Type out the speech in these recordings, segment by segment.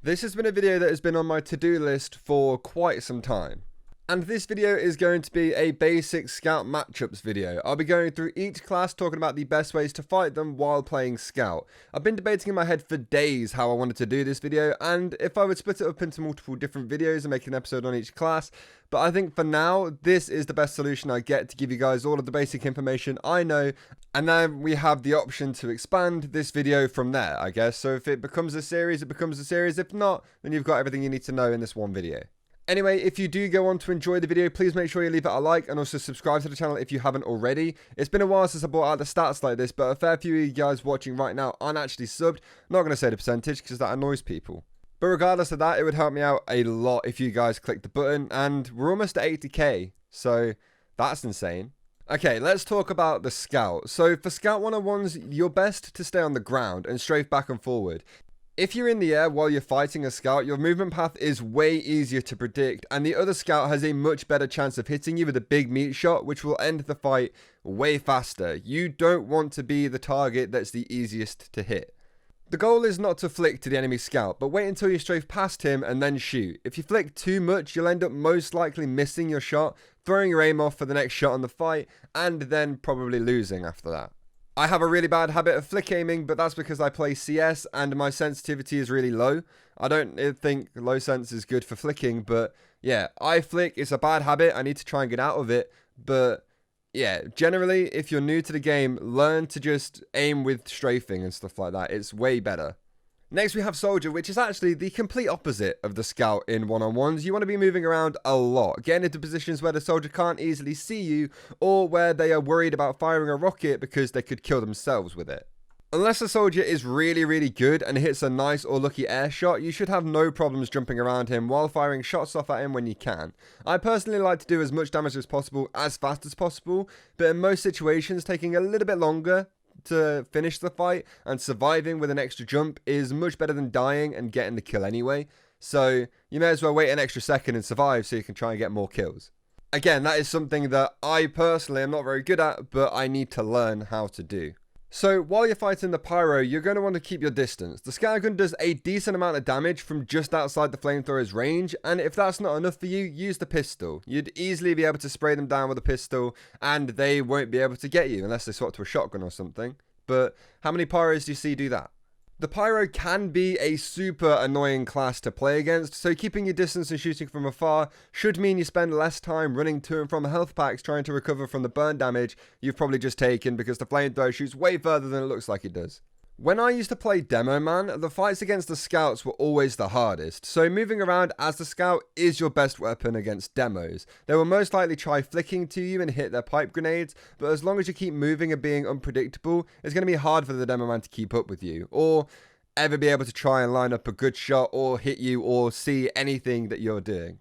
This has been a video that has been on my to-do list for quite some time. And this video is going to be a basic scout matchups video. I'll be going through each class, talking about the best ways to fight them while playing scout. I've been debating in my head for days how I wanted to do this video, and if I would split it up into multiple different videos and make an episode on each class. But I think for now, this is the best solution I get to give you guys all of the basic information I know. And then we have the option to expand this video from there, I guess. So if it becomes a series, it becomes a series. If not, then you've got everything you need to know in this one video. Anyway, if you do go on to enjoy the video, please make sure you leave it a like and also subscribe to the channel if you haven't already. It's been a while since I brought out the stats like this, but a fair few of you guys watching right now aren't actually subbed. I'm not going to say the percentage because that annoys people. But regardless of that, it would help me out a lot if you guys click the button, and we're almost at 80k, so that's insane. Okay, let's talk about the scout. So for scout 101s, you're best to stay on the ground and strafe back and forward. If you're in the air while you're fighting a scout, your movement path is way easier to predict, and the other scout has a much better chance of hitting you with a big meat shot, which will end the fight way faster. You don't want to be the target that's the easiest to hit. The goal is not to flick to the enemy scout, but wait until you strafe past him and then shoot. If you flick too much, you'll end up most likely missing your shot, throwing your aim off for the next shot on the fight, and then probably losing after that. I have a really bad habit of flick aiming, but that's because I play CS and my sensitivity is really low. I don't think low sense is good for flicking, but yeah, I flick. It's a bad habit. I need to try and get out of it, but yeah, generally, if you're new to the game, learn to just aim with strafing and stuff like that. It's way better. Next, we have Soldier, which is actually the complete opposite of the Scout in one-on-ones. You want to be moving around a lot, getting into positions where the Soldier can't easily see you, or where they are worried about firing a rocket because they could kill themselves with it. Unless the Soldier is really, really good and hits a nice or lucky air shot, you should have no problems jumping around him while firing shots off at him when you can. I personally like to do as much damage as possible, as fast as possible, but in most situations, taking a little bit longer to finish the fight and surviving with an extra jump is much better than dying and getting the kill anyway. So you may as well wait an extra second and survive so you can try and get more kills. Again, that is something that I personally am not very good at, but I need to learn how to do. So while you're fighting the pyro, you're going to want to keep your distance. The scatter gun does a decent amount of damage from just outside the flamethrower's range, and if that's not enough for you, use the pistol. You'd easily be able to spray them down with a pistol, and they won't be able to get you unless they swap to a shotgun or something. But how many pyros do you see do that? The pyro can be a super annoying class to play against, so keeping your distance and shooting from afar should mean you spend less time running to and from health packs trying to recover from the burn damage you've probably just taken, because the flamethrower shoots way further than it looks like it does. When I used to play Demo Man, the fights against the scouts were always the hardest, so moving around as the scout is your best weapon against demos. They will most likely try flicking to you and hit their pipe grenades, but as long as you keep moving and being unpredictable, it's going to be hard for the Demo Man to keep up with you, or ever be able to try and line up a good shot or hit you or see anything that you're doing.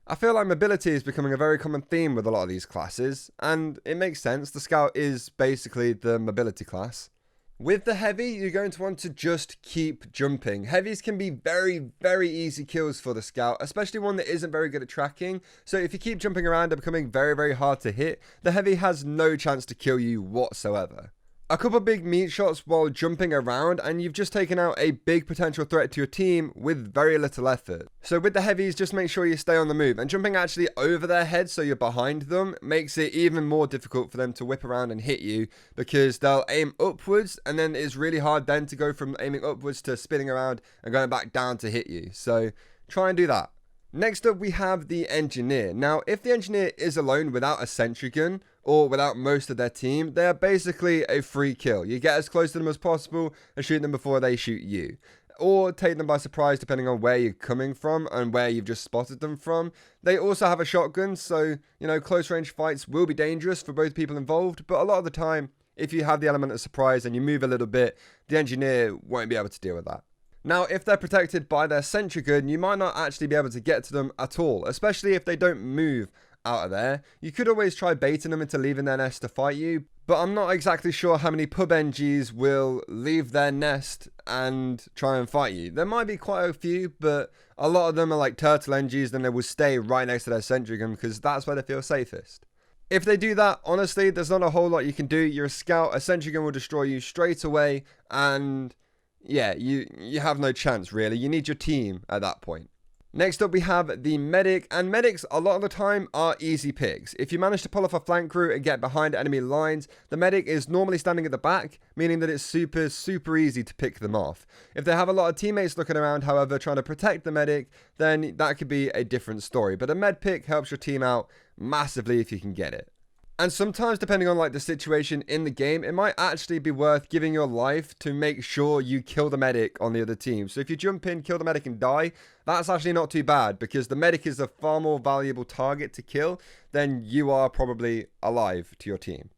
I feel like mobility is becoming a very common theme with a lot of these classes, and it makes sense. The scout is basically the mobility class. With the heavy, you're going to want to just keep jumping. Heavies can be very, very easy kills for the scout, especially one that isn't very good at tracking. So if you keep jumping around, they're becoming very, very hard to hit. The heavy has no chance to kill you whatsoever. A couple big meat shots while jumping around, and you've just taken out a big potential threat to your team with very little effort. So with the heavies, just make sure you stay on the move, and jumping actually over their heads so you're behind them makes it even more difficult for them to whip around and hit you, because they'll aim upwards, and then it's really hard then to go from aiming upwards to spinning around and going back down to hit you. So try and do that. Next up, we have the engineer. Now, if the engineer is alone without a sentry gun, or without most of their team, they are basically a free kill. You get as close to them as possible and shoot them before they shoot you. Or take them by surprise depending on where you're coming from and where you've just spotted them from. They also have a shotgun, so, close range fights will be dangerous for both people involved, but a lot of the time, if you have the element of surprise and you move a little bit, the engineer won't be able to deal with that. Now, if they're protected by their sentry gun, you might not actually be able to get to them at all, especially if they don't move out of there. You could always try baiting them into leaving their nest to fight you, but I'm not exactly sure how many pub NGs will leave their nest and try and fight you. There might be quite a few, but a lot of them are like turtle NGs, then they will stay right next to their sentry gun because that's where they feel safest. If they do that, honestly, there's not a whole lot you can do. You're a scout, a sentry gun will destroy you straight away, and yeah, you have no chance really. You need your team at that point. Next up we have the medic, and medics a lot of the time are easy picks. If you manage to pull off a flank route and get behind enemy lines, the medic is normally standing at the back, meaning that it's super easy to pick them off. If they have a lot of teammates looking around, however, trying to protect the medic, then that could be a different story. But a med pick helps your team out massively if you can get it. And sometimes, depending on like the situation in the game, it might actually be worth giving your life to make sure you kill the medic on the other team. So if you jump in, kill the medic and die, that's actually not too bad, because the medic is a far more valuable target to kill than you are probably alive to your team.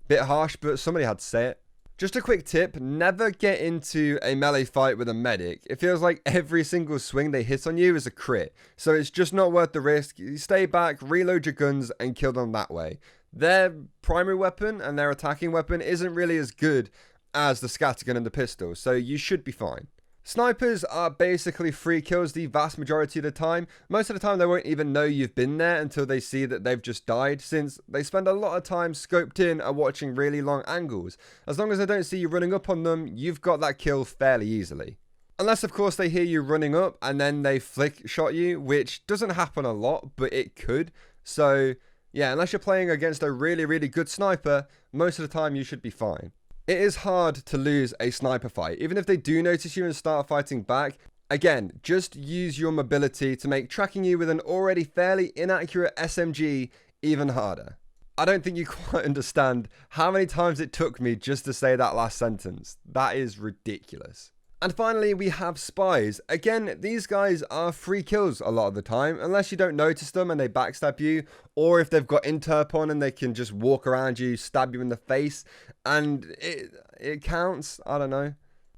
Bit harsh, but somebody had to say it. Just a quick tip, never get into a melee fight with a medic. It feels like every single swing they hit on you is a crit. So it's just not worth the risk. You stay back, reload your guns, and kill them that way. Their primary weapon and their attacking weapon isn't really as good as the scattergun and the pistol, so you should be fine. Snipers are basically free kills the vast majority of the time. Most of the time they won't even know you've been there until they see that they've just died, since they spend a lot of time scoped in and watching really long angles. As long as they don't see you running up on them, you've got that kill fairly easily. Unless of course they hear you running up and then they flick shot you, which doesn't happen a lot, but it could. So yeah, unless you're playing against a really good sniper, most of the time you should be fine. It is hard to lose a sniper fight, even if they do notice you and start fighting back. Again, just use your mobility to make tracking you with an already fairly inaccurate SMG even harder. I don't think you quite understand how many times it took me just to say that last sentence. That is ridiculous. And finally, we have spies. Again, these guys are free kills a lot of the time, unless you don't notice them and they backstab you, or if they've got interp on and they can just walk around you, stab you in the face, and it counts. I don't know.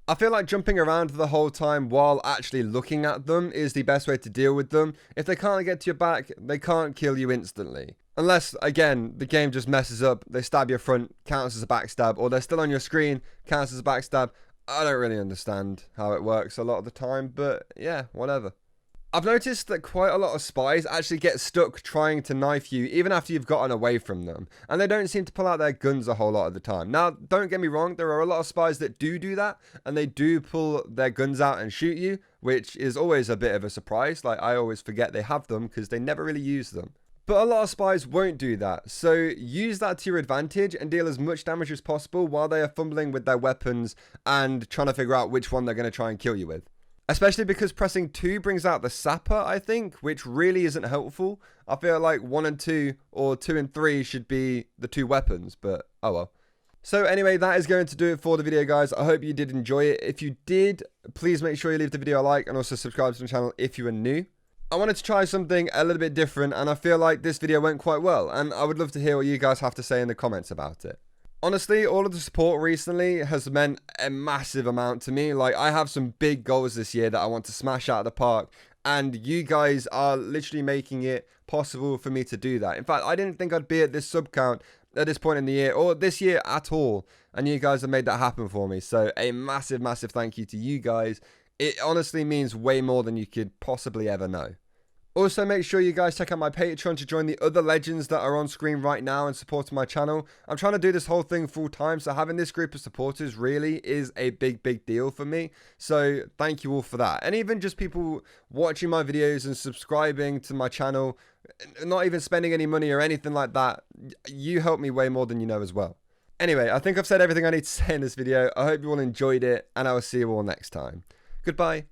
I feel like jumping around the whole time while actually looking at them is the best way to deal with them. If they can't get to your back, they can't kill you instantly. Unless, again, the game just messes up, they stab your front, counts as a backstab, or they're still on your screen, counts as a backstab. I don't really understand how it works a lot of the time, but yeah, whatever. I've noticed that quite a lot of spies actually get stuck trying to knife you even after you've gotten away from them, and they don't seem to pull out their guns a whole lot of the time. Now, don't get me wrong, there are a lot of spies that do that, and they do pull their guns out and shoot you, which is always a bit of a surprise. Like, I always forget they have them because they never really use them. But a lot of spies won't do that, so use that to your advantage and deal as much damage as possible while they are fumbling with their weapons and trying to figure out which one they're going to try and kill you with. Especially because pressing 2 brings out the sapper, I think, which really isn't helpful. I feel like 1 and 2 or 2 and 3 should be the 2 weapons, but oh well. So anyway, that is going to do it for the video, guys. I hope you did enjoy it. If you did, please make sure you leave the video a like and also subscribe to the channel if you are new. I wanted to try something a little bit different, and I feel like this video went quite well, and I would love to hear what you guys have to say in the comments about it. Honestly, all of the support recently has meant a massive amount to me. Like, I have some big goals this year that I want to smash out of the park, and you guys are literally making it possible for me to do that. In fact, I didn't think I'd be at this sub count at this point in the year, or this year at all, and you guys have made that happen for me. So a massive thank you to you guys. It honestly means way more than you could possibly ever know. Also, make sure you guys check out my Patreon to join the other legends that are on screen right now and supporting my channel. I'm trying to do this whole thing full time, so having this group of supporters really is a big deal for me. So thank you all for that. And even just people watching my videos and subscribing to my channel, not even spending any money or anything like that, you help me way more than you know as well. Anyway, I think I've said everything I need to say in this video. I hope you all enjoyed it, and I will see you all next time. Goodbye.